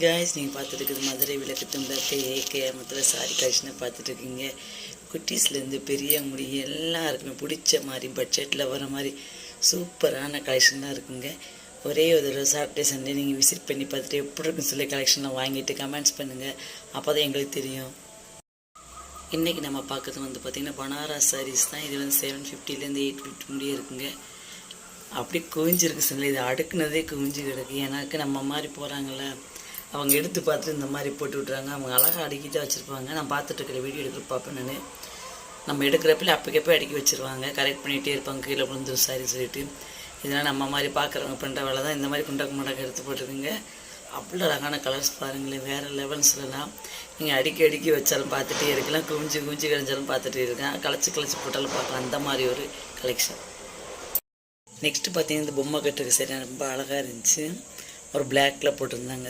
Hi guys, நீங்கள் பார்த்துட்டு இருக்குது மதுரை விளக்கு துண்டத்தை ஏகே மதுரை சாரி கலெக்ஷனை பார்த்துட்ருக்கீங்க. குட்டீஸ்லேருந்து பெரிய முடி எல்லாருக்குமே பிடிச்ச மாதிரி பட்ஜெட்டில் வர மாதிரி சூப்பரான கலெக்ஷன்லாம் இருக்குங்க. ஒரே ஒரு தடவை சாட்டர்டே சண்டே நீங்கள் விசிட் பண்ணி பார்த்துட்டு எப்படி இருக்குன்னு சொல்லி கலெக்ஷன்லாம் வாங்கிட்டு கமெண்ட்ஸ் பண்ணுங்கள். அப்போ தான் எங்களுக்கு தெரியும். இன்றைக்கி நம்ம பார்க்குறது பார்த்திங்கன்னா பனாரஸ் சாரீஸ் தான். இது 750லேருந்து 850 முடிய இருக்குங்க. அப்படி குவிஞ்சிருக்கு சில, இது அடுக்குனதே குவிஞ்சு கிடக்கு. எனக்கு நம்ம மாதிரி போகிறாங்கள அவங்க எடுத்து பார்த்துட்டு இந்த மாதிரி போட்டு விட்றாங்க. அவங்க அழகாக அடுக்கி தான் வச்சுருப்பாங்க. நான் பார்த்துட்ருக்கிற வீடியோ எடுத்து பார்ப்பேன். நம்ம எடுக்கிறப்பில் அப்போக்கப்போ அடுக்கி வச்சுருவாங்க. கரெக்ட் பண்ணிகிட்டே இருப்பாங்க, கீழே விழுந்துரும் சாரி சொல்லிட்டு. இதெல்லாம் நம்ம மாதிரி பார்க்குறவங்க பண்ணுற வேலை தான். இந்த மாதிரி குண்டாக்கு முண்டாக்கு எடுத்து போட்டுருக்குங்க. அவ்வளோ அழகான கலர்ஸ் பாருங்களேன், வேறு லெவல்ஸ்லாம். நீங்கள் அடுக்கி வச்சாலும் பார்த்துட்டே இருக்கலாம், குவிஞ்சு கிடஞ்சாலும் பார்த்துட்டே இருக்கேன். களைச்சி போட்டாலும் பார்க்கலாம். அந்த மாதிரி ஒரு கலெக்ஷன். நெக்ஸ்ட்டு பார்த்தீங்கன்னா இந்த பொம்மை கட்டுறதுக்கு சரி ரொம்ப அழகாக இருந்துச்சு. ஒரு பிளாக்கில் போட்டிருந்தாங்க.